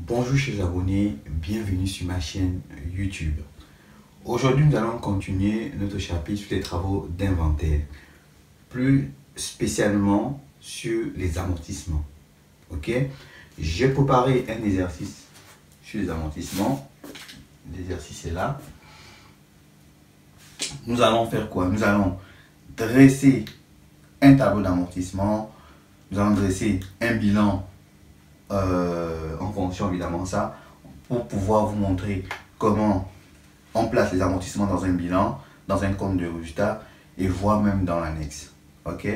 Bonjour chers abonnés, bienvenue sur ma chaîne YouTube. Aujourd'hui nous allons continuer notre chapitre sur les travaux d'inventaire, plus spécialement sur les amortissements. Ok, j'ai préparé un exercice sur les amortissements. L'exercice est là. Nous allons faire quoi? Nous allons dresser un tableau d'amortissement, nous allons dresser un bilan en fonction évidemment ça, pour pouvoir vous montrer comment on place les amortissements dans un bilan, dans un compte de résultat et voire même dans l'annexe. Ok,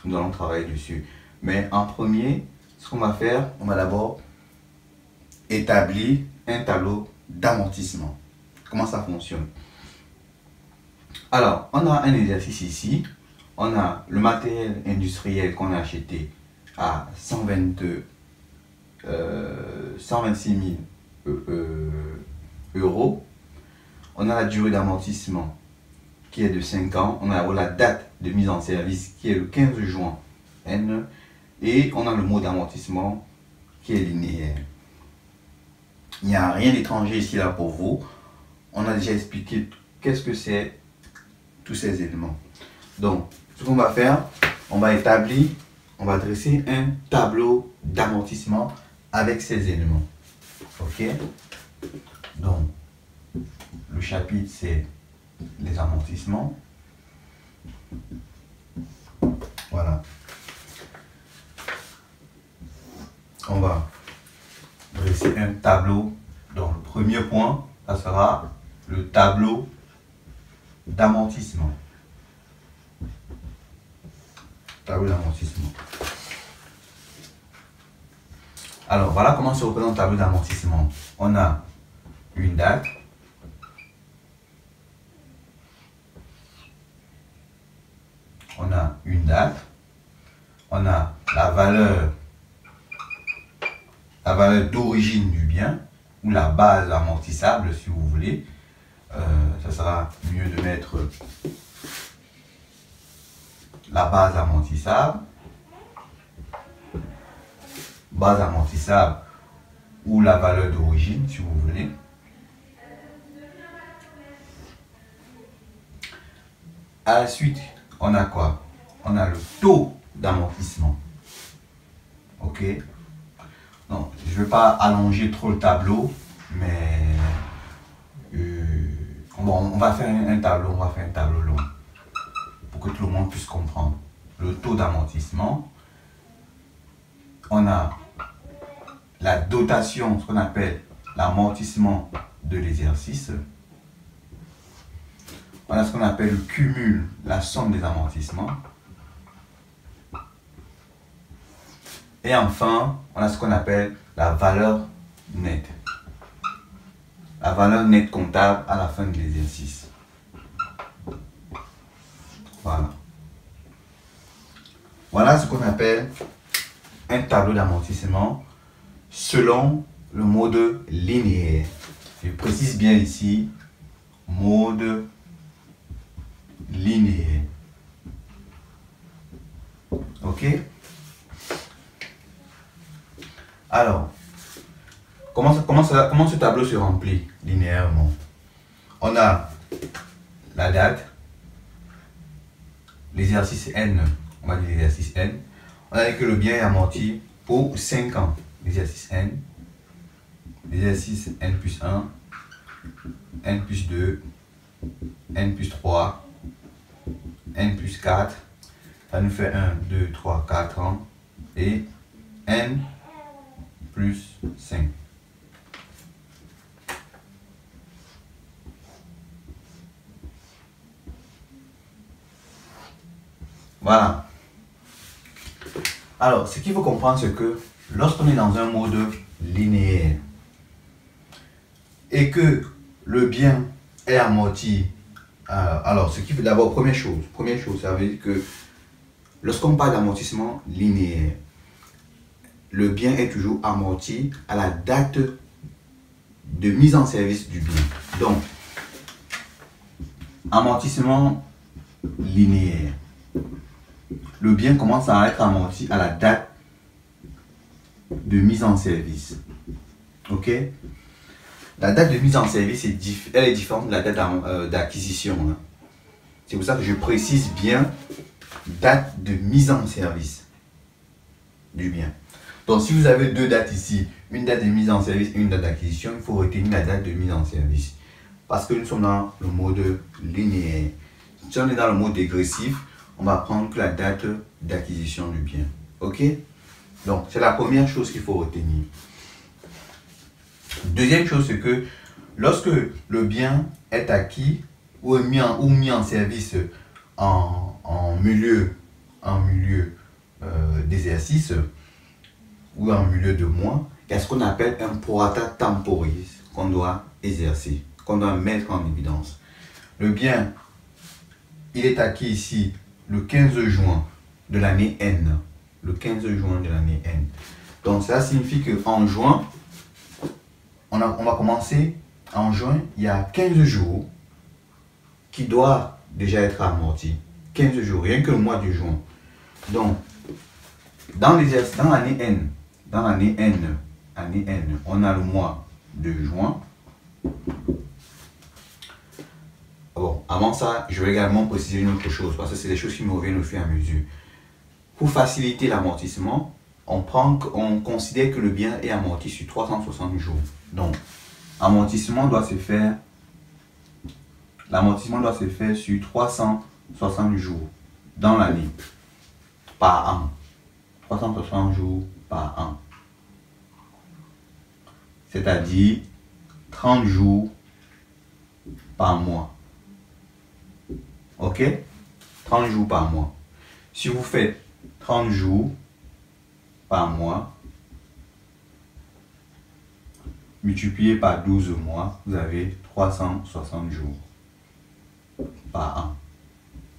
nous allons travailler dessus. Mais en premier, ce qu'on va faire, on va d'abord établir un tableau d'amortissement. Comment ça fonctionne? Alors, on a un exercice ici. On a le matériel industriel qu'on a acheté à 126 000 euros. On a la durée d'amortissement qui est de 5 ans. On a la date de mise en service qui est le 15 juin N. Et on a le mode d'amortissement qui est linéaire. Il n'y a rien d'étranger ici là pour vous. On a déjà expliqué qu'est-ce que c'est tous ces éléments. Donc, ce qu'on va faire, on va établir, on va dresser un tableau d'amortissement avec ces éléments. Ok, donc le chapitre c'est les amortissements. Voilà, on va dresser un tableau. Donc le premier point, ça sera le tableau d'amortissement. Tableau d'amortissement. Alors, voilà comment se représente le tableau d'amortissement. On a une date. On a une date. On a la valeur d'origine du bien, ou la base amortissable, si vous voulez. Ça sera mieux de mettre la base amortissable. Base amortissable ou la valeur d'origine si vous voulez. À la suite, on a quoi? On a le taux d'amortissement. Ok, donc je ne vais pas allonger trop le tableau, mais bon, on va faire un tableau long pour que tout le monde puisse comprendre. Le taux d'amortissement, on a la dotation, ce qu'on appelle l'amortissement de l'exercice. On a ce qu'on appelle le cumul, la somme des amortissements. Et enfin, on a ce qu'on appelle la valeur nette. La valeur nette comptable à la fin de l'exercice. Voilà. Voilà ce qu'on appelle un tableau d'amortissement selon le mode linéaire. Je précise bien ici, mode linéaire. Ok? Alors, comment ce tableau se remplit linéairement? On a la date, l'exercice N, on va dire l'exercice N. On a dit que le bien est amorti pour 5 ans. L'exercice N, l'exercice N plus 1, N plus 2, N plus 3, N plus 4, ça nous fait 1, 2, 3, 4 ans, et N plus 5. Voilà. Alors, ce qu'il faut comprendre, c'est que lorsqu'on est dans un mode linéaire et que le bien est amorti, alors ce qui fait d'abord, première chose, ça veut dire que lorsqu'on parle d'amortissement linéaire, le bien est toujours amorti à la date de mise en service du bien. Donc, amortissement linéaire. Le bien commence à être amorti à la date de mise en service. Ok? La date de mise en service, elle est différente de la date d'acquisition. Hein. C'est pour ça que je précise bien date de mise en service du bien. Donc, si vous avez deux dates ici, une date de mise en service et une date d'acquisition, il faut retenir la date de mise en service. Parce que nous sommes dans le mode linéaire. Si on est dans le mode dégressif, on va prendre que la date d'acquisition du bien. Ok? Donc, c'est la première chose qu'il faut retenir. Deuxième chose, c'est que lorsque le bien est acquis ou mis en service en milieu d'exercice ou en milieu de mois, il y a ce qu'on appelle un prorata temporis qu'on doit exercer, qu'on doit mettre en évidence. Le bien, il est acquis ici le 15 juin de l'année N. Le 15 juin de l'année N. Donc ça signifie qu'en juin, on va commencer en juin, il y a 15 jours qui doivent déjà être amortis. 15 jours, rien que le mois de juin. Donc, dans l'année N, on a le mois de juin. Bon, avant ça, je vais également préciser une autre chose, parce que c'est des choses qui me reviennent au fur et à mesure. Pour faciliter l'amortissement, on considère que le bien est amorti sur 360 jours. Donc, l'amortissement doit se faire sur 360 jours dans l'année, par an. 360 jours par an. C'est-à-dire 30 jours par mois. Ok? 30 jours par mois. Si vous faites 30 jours par mois, multiplié par 12 mois, vous avez 360 jours par an.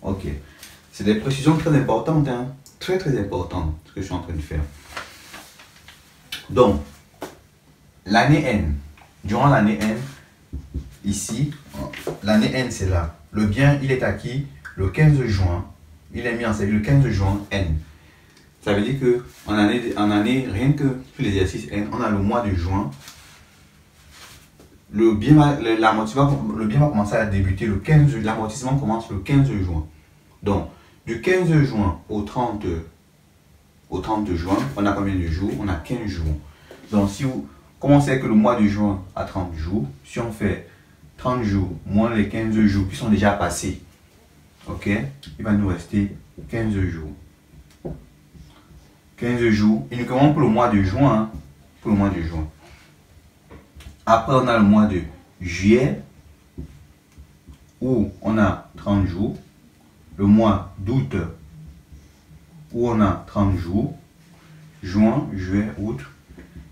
Ok. C'est des précisions très importantes, hein? Très importantes, ce que je suis en train de faire. Donc, l'année N, durant l'année N, ici, l'année N c'est là. Le bien, il est acquis le 15 juin, il est mis en service le 15 juin N. Ça veut dire que en année, rien que pour l'exercice N, on a le mois de juin. Le bien va commencer à débuter le 15 juin. L'amortissement commence le 15 juin. Donc, du 15 juin au 30 juin, on a combien de jours? On a 15 jours. Donc, si vous commencez avec le mois de juin à 30 jours, si on fait 30 jours moins les 15 jours qui sont déjà passés, ok, il va nous rester 15 jours. 15 jours, uniquement pour le mois de juin. Hein, pour le mois de juin. Après, on a le mois de juillet, où on a 30 jours. Le mois d'août, où on a 30 jours. Juin, juillet, août,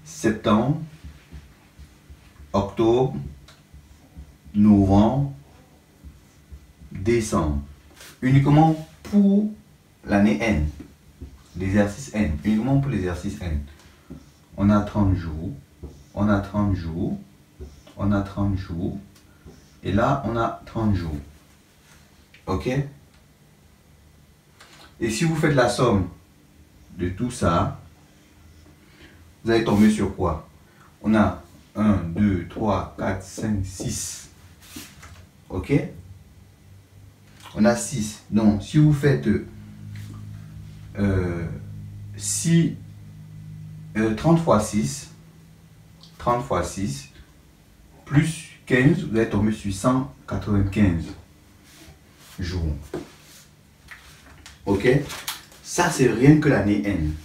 septembre, octobre, novembre, décembre. Uniquement pour l'année N. L'exercice N. Uniquement pour l'exercice N. On a 30 jours. On a 30 jours. On a 30 jours. Et là, on a 30 jours. Ok? Et si vous faites la somme de tout ça, vous allez tomber sur quoi? On a 1, 2, 3, 4, 5, 6. Ok? On a 6. Donc, si vous faites 30 fois 6, 30 fois 6, plus 15, vous allez tomber sur 195 jours. Ok? Ça, c'est rien que l'année N.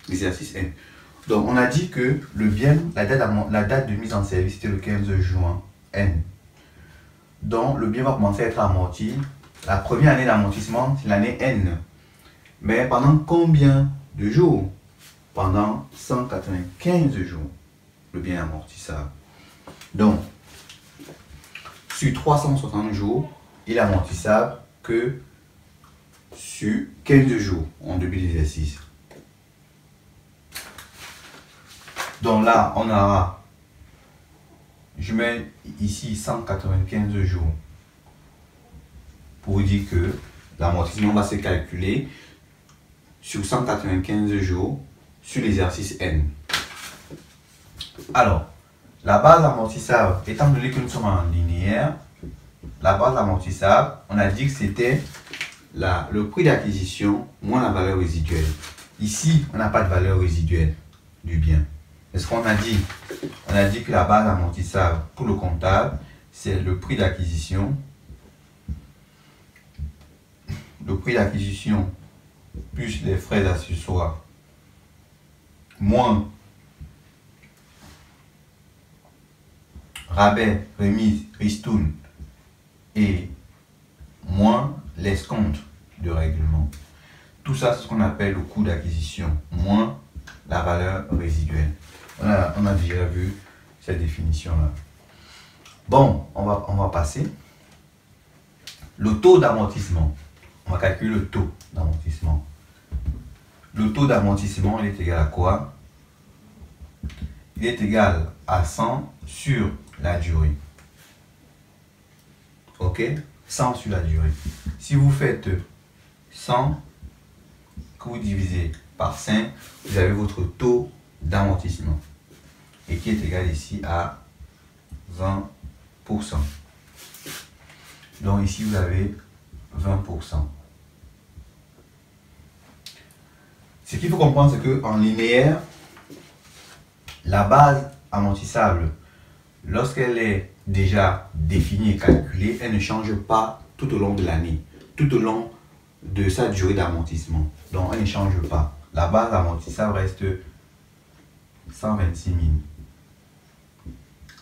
L'exercice N. Donc, on a dit que le bien, la date de mise en service, c'était le 15 juin N. Donc, le bien va commencer à être amorti. La première année d'amortissement, c'est l'année N. Mais pendant combien de jours? Pendant 195 jours, le bien amortissable. Donc, sur 360 jours, il est amortissable que sur 15 jours en début d'exercice. Donc là, on aura, je mets ici 195 jours pour dire que l'amortissement va se calculer sur 195 jours sur l'exercice N. Alors, la base amortissable, étant donné que nous sommes en linéaire, la base amortissable, on a dit que c'était le prix d'acquisition moins la valeur résiduelle. Ici, on n'a pas de valeur résiduelle du bien. Est-ce qu'on a dit? On a dit que la base amortissable pour le comptable, c'est le prix d'acquisition. Le prix d'acquisition plus les frais accessoires moins rabais, remise, ristourne et moins l'escompte de règlement. Tout ça, c'est ce qu'on appelle le coût d'acquisition, moins la valeur résiduelle. On a déjà vu cette définition-là. Bon, on va passer. Le taux d'amortissement. On va calculer le taux d'amortissement. Le taux d'amortissement, il est égal à quoi? Il est égal à 100 sur la durée. Ok? 100 sur la durée. Si vous faites 100 que vous divisez par 5, vous avez votre taux d'amortissement. Et qui est égal ici à 20%. Donc ici, vous avez 20%. Ce qu'il faut comprendre, c'est qu'en linéaire, la base amortissable, lorsqu'elle est déjà définie et calculée, elle ne change pas tout au long de l'année, tout au long de sa durée d'amortissement. Donc, elle ne change pas. La base amortissable reste 126 000.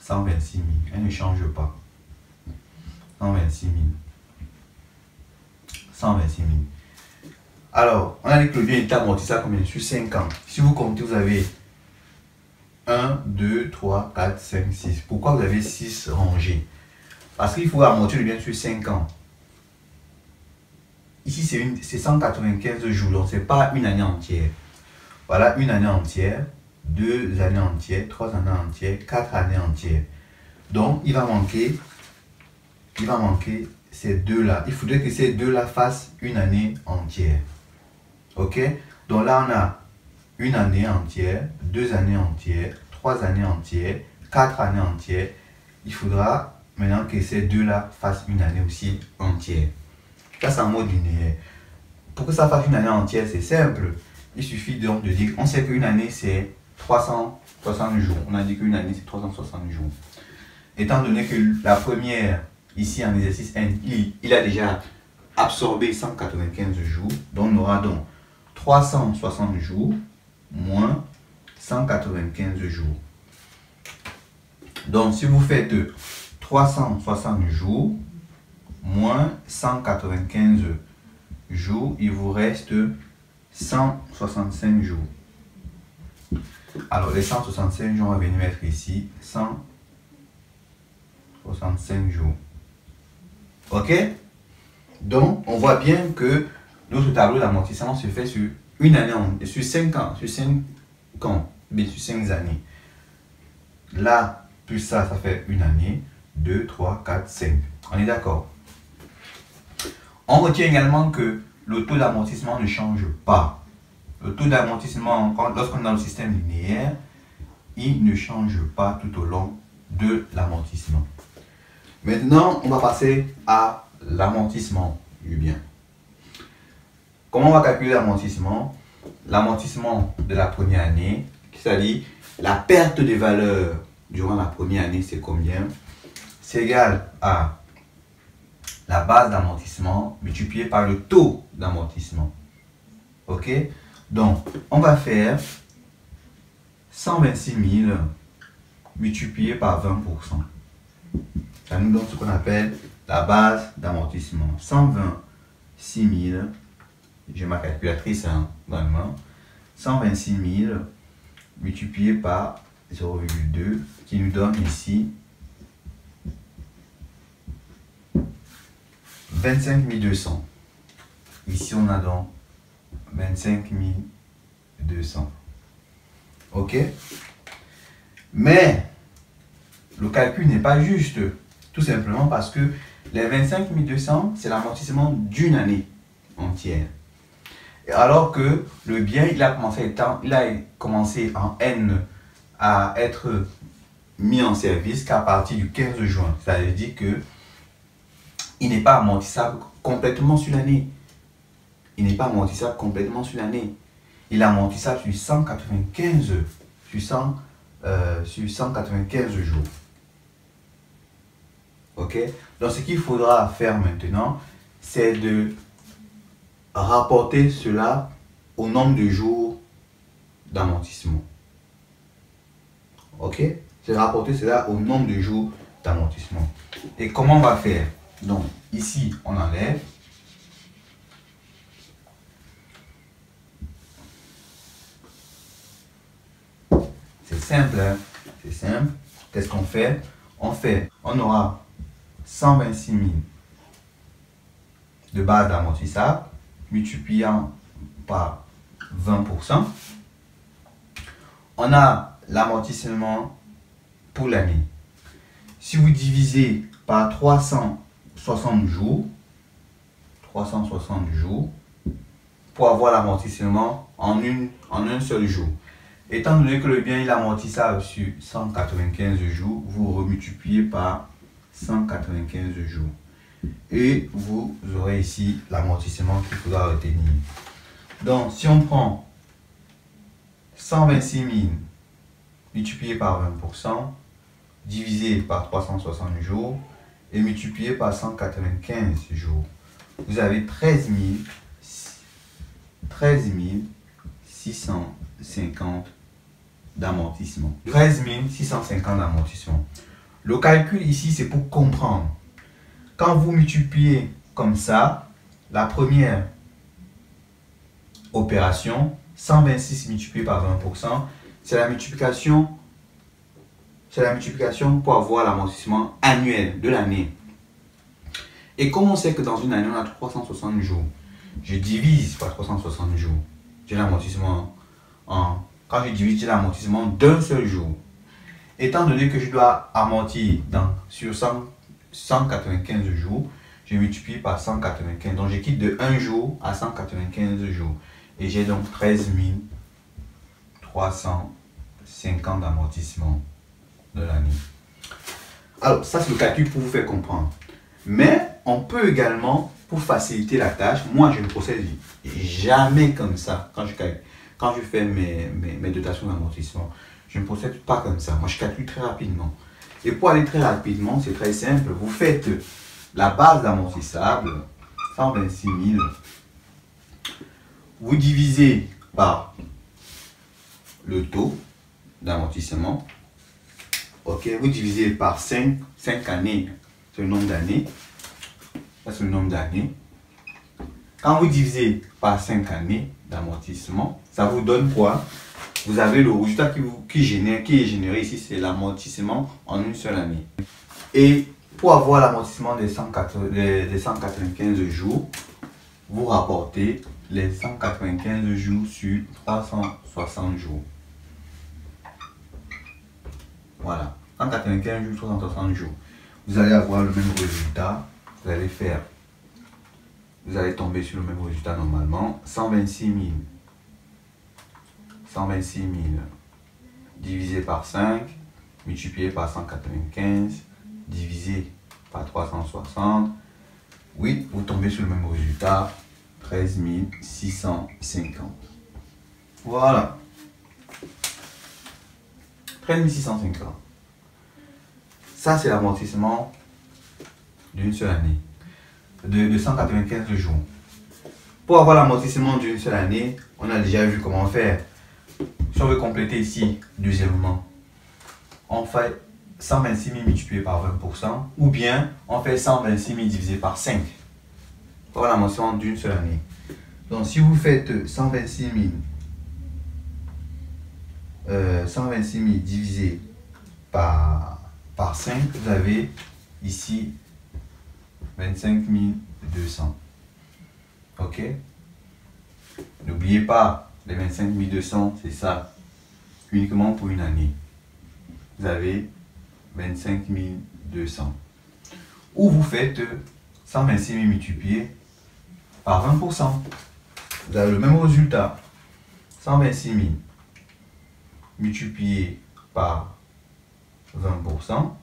126 000. Elle ne change pas. 126 000. 126 000. Alors, on a dit que le bien est amortissable combien? Sur 5 ans. Si vous comptez, vous avez 1, 2, 3, 4, 5, 6. Pourquoi vous avez 6 rangées? Parce qu'il faut amortir le bien sur 5 ans. Ici, c'est 195 jours, donc ce n'est pas une année entière. Voilà, une année entière, 2 années entières, 3 années entières, 4 années entières. Donc, il va manquer ces deux-là. Il faudrait que ces deux-là fassent une année entière. Ok? Donc là, on a une année entière, 2 années entières, 3 années entières, 4 années entières. Il faudra maintenant que ces deux-là fassent une année aussi entière. Ça, c'est en mode linéaire. Pour que ça fasse une année entière, c'est simple. Il suffit donc de dire, on sait qu'une année, c'est 360 jours. On a dit qu'une année, c'est 360 jours. Étant donné que la première, ici en exercice N, il a déjà absorbé 195 jours. Donc, on aura donc 360 jours moins 195 jours. Donc, si vous faites 360 jours moins 195 jours, il vous reste 165 jours. Alors, les 165 jours, on va venir mettre ici 165 jours. Ok? Donc, on voit bien que notre tableau d'amortissement se fait sur une année, sur 5 ans, mais sur 5 années. Là, plus ça fait une année, 2, 3, 4, 5. On est d'accord? On retient également que le taux d'amortissement ne change pas. Le taux d'amortissement, lorsqu'on est dans le système linéaire, il ne change pas tout au long de l'amortissement. Maintenant, on va passer à l'amortissement du bien. Comment on va calculer l'amortissement? L'amortissement de la première année, c'est-à-dire la perte de valeur durant la première année, c'est combien? C'est égal à la base d'amortissement multiplié par le taux d'amortissement. Ok? Donc, on va faire 126 000 multiplié par 20%. Ça nous donne ce qu'on appelle la base d'amortissement. 126 000, j'ai ma calculatrice vraiment, 126 000 multiplié par 0,2 qui nous donne ici 25 200. Ici, on a donc 25 200. Ok? Mais le calcul n'est pas juste. Tout simplement parce que les 25 200, c'est l'amortissement d'une année entière. Alors que le bien, il a commencé en N à être mis en service qu'à partir du 15 juin. Ça veut dire que il n'est pas amortissable complètement sur l'année. Il n'est pas amortissable complètement sur l'année. Il est amortissable sur 195 jours. Ok? Donc ce qu'il faudra faire maintenant, c'est de rapporter cela au nombre de jours d'amortissement. Ok? C'est rapporter cela au nombre de jours d'amortissement. Et comment on va faire? Donc ici on enlève. C'est simple, hein? C'est simple. Qu'est-ce qu'on fait? On aura 126 000 de base d'amortissable multipliant par 20%. On a l'amortissement pour l'année. Si vous divisez par 360 jours, pour avoir l'amortissement en un seul jour. Étant donné que le bien est amortissable sur 195 jours, vous remultipliez par 195 jours. Et vous aurez ici l'amortissement qu'il faudra retenir. Donc, si on prend 126 000 multiplié par 20%, divisé par 360 jours et multiplié par 195 jours, vous avez 13 650 d'amortissement. 13 650 d'amortissement. Le calcul ici, c'est pour comprendre. Quand vous multipliez comme ça, la première opération, 126 multiplié par 20%, c'est la multiplication pour avoir l'amortissement annuel de l'année. Et comme on sait que dans une année, on a 360 jours, je divise par 360 jours. J'ai l'amortissement quand je divise, j'ai l'amortissement d'un seul jour. Étant donné que je dois amortir sur 195 jours, je multiplie par 195. Donc je quitte de 1 jour à 195 jours. Et j'ai donc 13 350 d'amortissement de l'année. Alors ça c'est le calcul pour vous faire comprendre. Mais on peut également, pour faciliter la tâche, moi je ne procède jamais comme ça quand je fais mes dotations d'amortissement. Je ne procède pas comme ça. Moi je calcule très rapidement. Et pour aller très rapidement, c'est très simple. Vous faites la base d'amortissable, 126 000. Vous divisez par le taux d'amortissement. Ok, vous divisez par 5 années. C'est le nombre d'années. Ça, c'est le nombre d'années. Quand vous divisez par 5 années d'amortissement, ça vous donne quoi? Vous avez le résultat qui est généré ici, c'est l'amortissement en une seule année. Et pour avoir l'amortissement des 195 jours, vous rapportez les 195 jours sur 360 jours. Voilà, 195 jours, 360 jours. Vous allez avoir le même résultat. Vous allez tomber sur le même résultat normalement. 126 000 divisé par 5, multiplié par 195, divisé par 360. Oui, vous tombez sur le même résultat. 13 650. Voilà. 13 650. Ça, c'est l'amortissement d'une seule année. De 195 jours. Pour avoir l'amortissement d'une seule année, on a déjà vu comment faire. Si on veut compléter ici, deuxièmement, on fait 126 000 multiplié par 20%, ou bien on fait 126 000 divisé par 5. Pour avoir l'amortissement d'une seule année. Donc si vous faites 126 000 divisé par 5, vous avez ici 25 200. Ok? N'oubliez pas, les 25 200, c'est ça. Uniquement pour une année. Vous avez 25 200. Ou vous faites 126 000 multiplié par 20%. Vous avez le même résultat. 126 000 multiplié par 20%,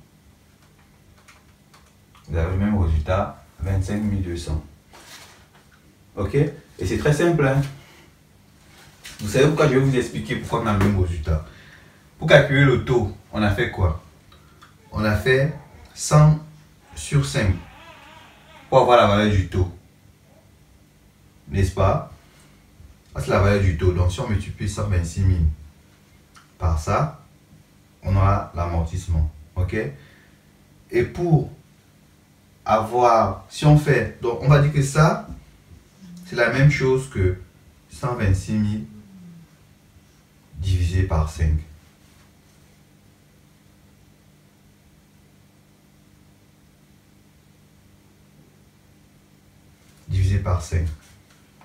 vous avez le même résultat, 25 200. Ok? Et c'est très simple. Hein? Vous savez pourquoi? Je vais vous expliquer pourquoi on a le même résultat. Pour calculer le taux, on a fait quoi? On a fait 100 sur 5 pour avoir la valeur du taux. N'est-ce pas? C'est la valeur du taux. Donc si on multiplie 126 000 par ça, on aura l'amortissement. Ok? Et pour avoir, si on fait, donc on va dire que ça, c'est la même chose que 126 000 divisé par 5. Divisé par 5.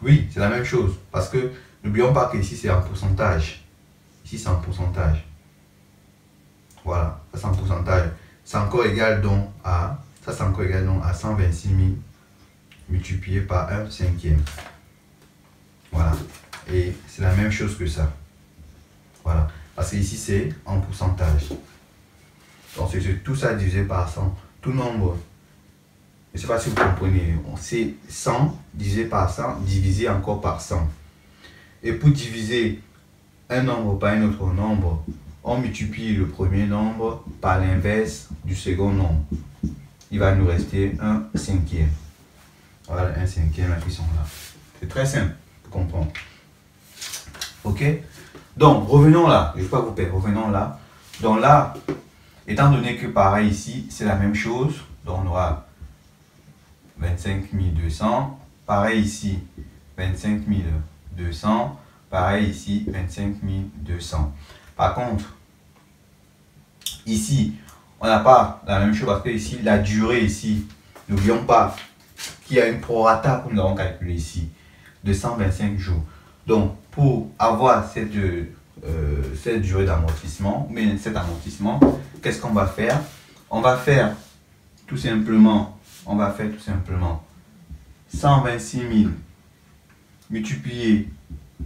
Oui, c'est la même chose. Parce que n'oublions pas qu'ici c'est en pourcentage. Ici c'est en pourcentage. Voilà, ça c'est en pourcentage. C'est encore égal donc à, ça c'est encore égal donc à 126 000 multiplié par 1 cinquième. Voilà. Et c'est la même chose que ça. Voilà. Parce que ici c'est en pourcentage. Donc c'est tout ça divisé par 100. Tout nombre. Je ne sais pas si vous comprenez. C'est 100 divisé par 100 divisé encore par 100. Et pour diviser un nombre par un autre nombre, on multiplie le premier nombre par l'inverse du second nombre. Il va nous rester un cinquième. Voilà, un cinquième qui sont là. C'est très simple pour comprendre. Ok? Donc, revenons là. Je ne vais pas vous perdre. Revenons là. Donc là, étant donné que pareil ici, c'est la même chose. Donc on aura 25 200. Pareil ici, 25 200. Pareil ici, 25 200. Par contre, ici, on n'a pas la même chose parce que ici, la durée ici, n'oublions pas qu'il y a une prorata que nous avons calculé ici, de 125 jours. Donc, pour avoir cette durée d'amortissement, mais cet amortissement, qu'est-ce qu'on va faire? On va faire tout simplement 126 000 multiplié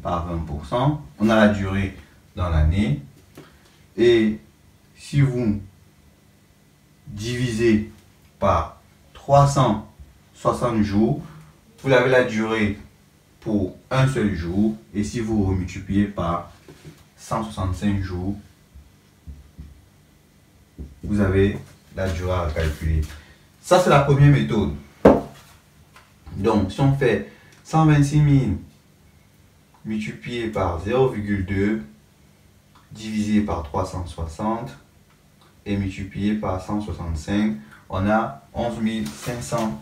par 20%. On a la durée dans l'année. Et si vous divisez par 360 jours, vous avez la durée pour un seul jour. Et si vous multipliez par 165 jours, vous avez la durée à calculer. Ça, c'est la première méthode. Donc, si on fait 126 000 multiplié par 0,2 divisé par 360 et multiplié par 165, on a 11 550.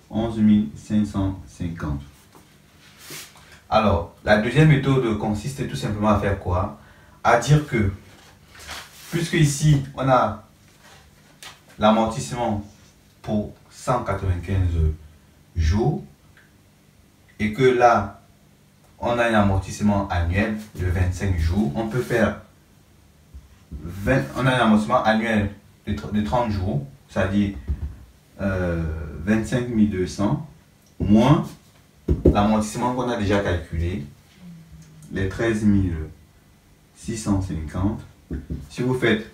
11 550. Alors, la deuxième méthode consiste tout simplement à faire quoi? À dire que, puisque ici, on a l'amortissement pour 195 jours, et que là, on a un amortissement annuel de 25 jours, on peut faire on a un amortissement annuel de 30 jours, c'est-à-dire 25 200 moins l'amortissement qu'on a déjà calculé, les 13 650. Si vous faites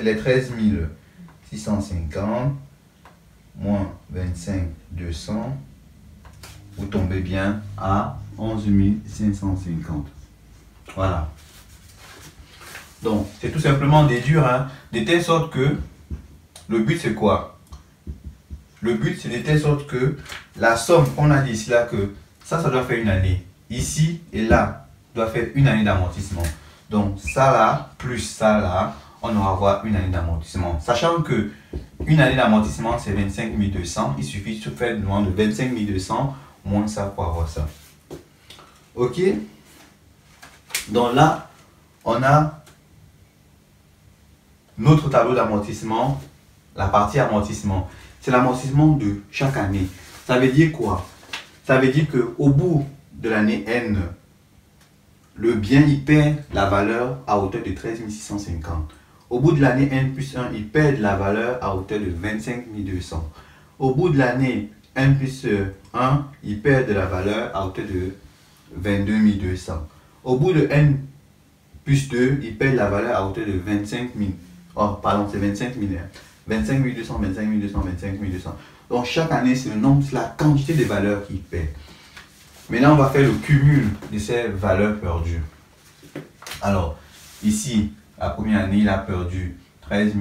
les 13 650 moins 25 200, vous tombez bien à 11 550. Voilà. Donc, c'est tout simplement déduire, hein, de telle sorte que le but c'est quoi? Le but c'est de telle sorte que la somme qu'on a dit ici là, que ça doit faire une année. Ici et là, doit faire une année d'amortissement. Donc, ça là, plus ça là, on aura avoir une année d'amortissement. Sachant que une année d'amortissement c'est 25 200, il suffit de faire le moins de 25 200 moins ça pour avoir ça. Ok? Donc là, on a notre tableau d'amortissement, la partie amortissement. C'est l'amortissement de chaque année. Ça veut dire quoi? Ça veut dire qu'au bout de l'année N, le bien il perd la valeur à hauteur de 13 650. Au bout de l'année N plus 1, il perd la valeur à hauteur de 25 200. Au bout de l'année N plus 1, il perd de la valeur à hauteur de 22 200. Au bout de N plus 2, il paye la valeur à hauteur de 25 000. Oh, pardon, c'est 25 000. 25 200, 25 200, 25 200. Donc chaque année, c'est le nombre, c'est la quantité de valeurs qu'il paie. Maintenant, on va faire le cumul de ces valeurs perdues. Alors, ici, la première année, il a perdu 13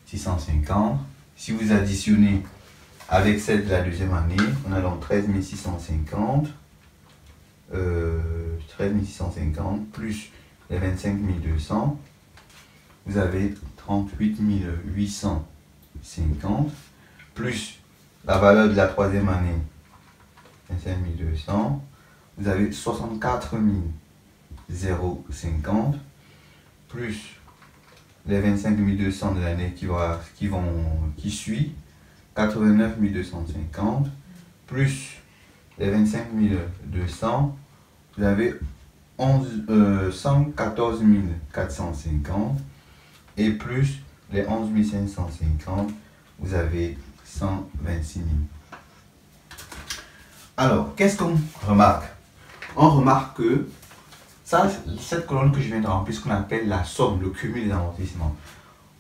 650. Si vous additionnez avec celle de la deuxième année, on a donc 13 650. 13 650 plus les 25 200. Vous avez 38 850 plus la valeur de la troisième année, 25 200. Vous avez 64 050 plus les 25 200 de l'année qui suit, 89 250 plus les 25 200, vous avez 114 450 et plus les 11 550, vous avez 126 000. Alors, qu'est-ce qu'on remarque? On remarque que cette colonne que je viens de remplir, ce qu'on appelle la somme, le cumul des amortissements.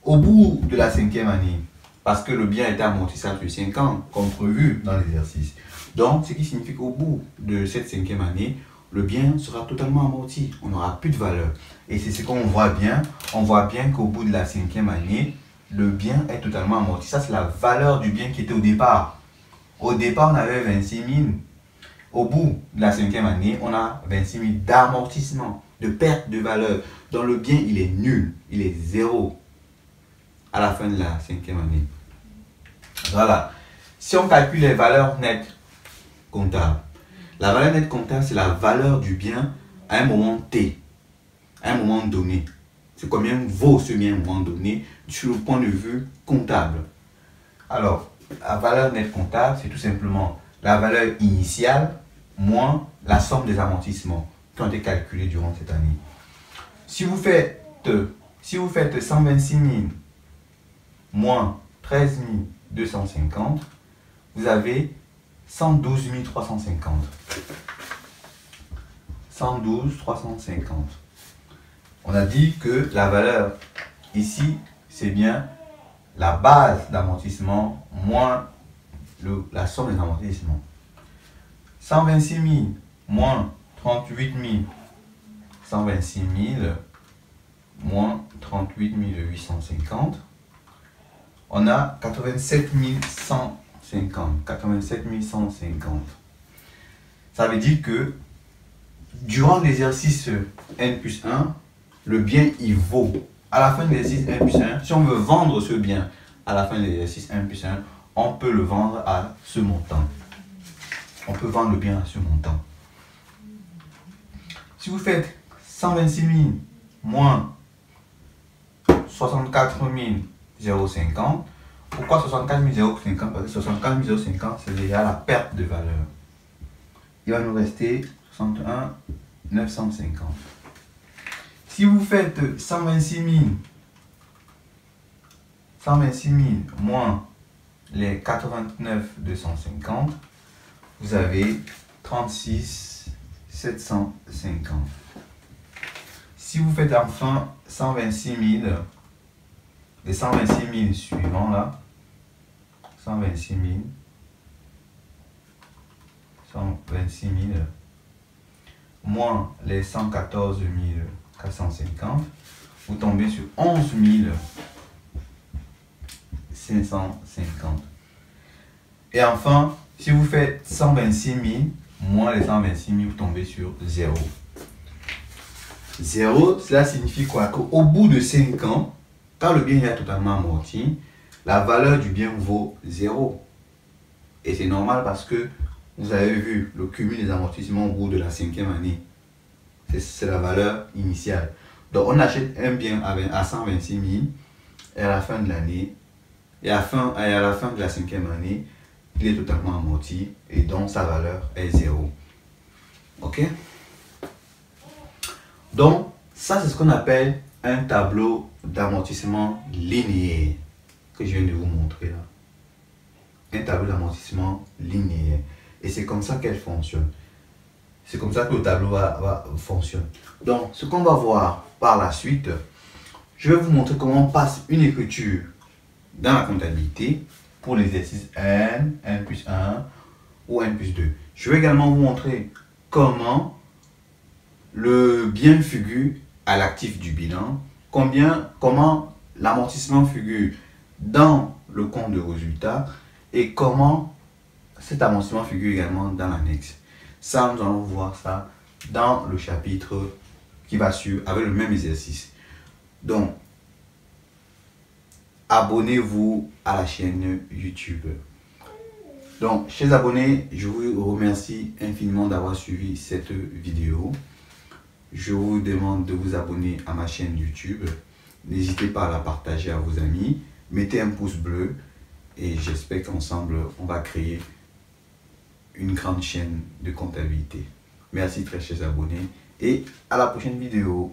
Au bout de la cinquième année, parce que le bien était amortissable sur 5 ans, comme prévu dans l'exercice. Donc, ce qui signifie qu'au bout de cette cinquième année, le bien sera totalement amorti. On n'aura plus de valeur. Et c'est ce qu'on voit bien. On voit bien qu'au bout de la cinquième année, le bien est totalement amorti. Ça, c'est la valeur du bien qui était au départ. Au départ, on avait 26 000. Au bout de la cinquième année, on a 26 000 d'amortissement, de perte de valeur. Donc, le bien, il est nul. Il est zéro à la fin de la cinquième année. Voilà. Si on calcule les valeurs nettes comptables, la valeur nette comptable, c'est la valeur du bien à un moment T, à un moment donné. C'est combien vaut ce bien à un moment donné sur le point de vue comptable. Alors, la valeur nette comptable, c'est tout simplement la valeur initiale moins la somme des amortissements qui ont été calculés durant cette année. Si vous faites 126 000 moins 13 250, vous avez 112 350. 112 350. On a dit que la valeur ici, c'est bien la base d'amortissement moins la somme des amortissements. 126 000 moins 38 000. 126 000 moins 38 850. On a 87 150. 87 150. Ça veut dire que durant l'exercice N plus 1, le bien il vaut. À la fin de l'exercice N plus 1, si on veut vendre ce bien à la fin de l'exercice N plus 1, on peut le vendre à ce montant. On peut vendre le bien à ce montant. Si vous faites 126 000 moins 64 050, pourquoi 64 050? Parce que 64 050, c'est déjà la perte de valeur. Il va nous rester 61 950. Si vous faites 126 000 moins les 89 250, vous avez 36 750. Si vous faites enfin 126 000, les 126 000 suivants là, 126 000 moins les 114 450, vous tombez sur 11 550. Et enfin, si vous faites 126 000 moins les 126 000, vous tombez sur 0. 0, cela signifie quoi? Qu'au bout de 5 ans, quand le bien est totalement amorti, la valeur du bien vaut 0. Et c'est normal parce que vous avez vu le cumul des amortissements au bout de la cinquième année. C'est la valeur initiale. Donc on achète un bien à 126 000 et à la fin de l'année, et à la fin de la cinquième année, il est totalement amorti et donc sa valeur est 0. Ok? Donc ça c'est ce qu'on appelle un tableau d'amortissement linéaire que je viens de vous montrer là. Un tableau d'amortissement linéaire. Et c'est comme ça qu'elle fonctionne. C'est comme ça que le tableau va fonctionner. Donc, ce qu'on va voir par la suite, je vais vous montrer comment on passe une écriture dans la comptabilité pour l'exercice N, N plus 1 ou N plus 2. Je vais également vous montrer comment le bien figure à l'actif du bilan, comment l'amortissement figure dans le compte de résultat et comment cet amortissement figure également dans l'annexe. Ça, nous allons voir ça dans le chapitre qui va suivre avec le même exercice. Donc, abonnez-vous à la chaîne YouTube. Donc, chers abonnés, je vous remercie infiniment d'avoir suivi cette vidéo. Je vous demande de vous abonner à ma chaîne YouTube. N'hésitez pas à la partager à vos amis. Mettez un pouce bleu et j'espère qu'ensemble, on va créer une grande chaîne de comptabilité. Merci très chers abonnés et à la prochaine vidéo.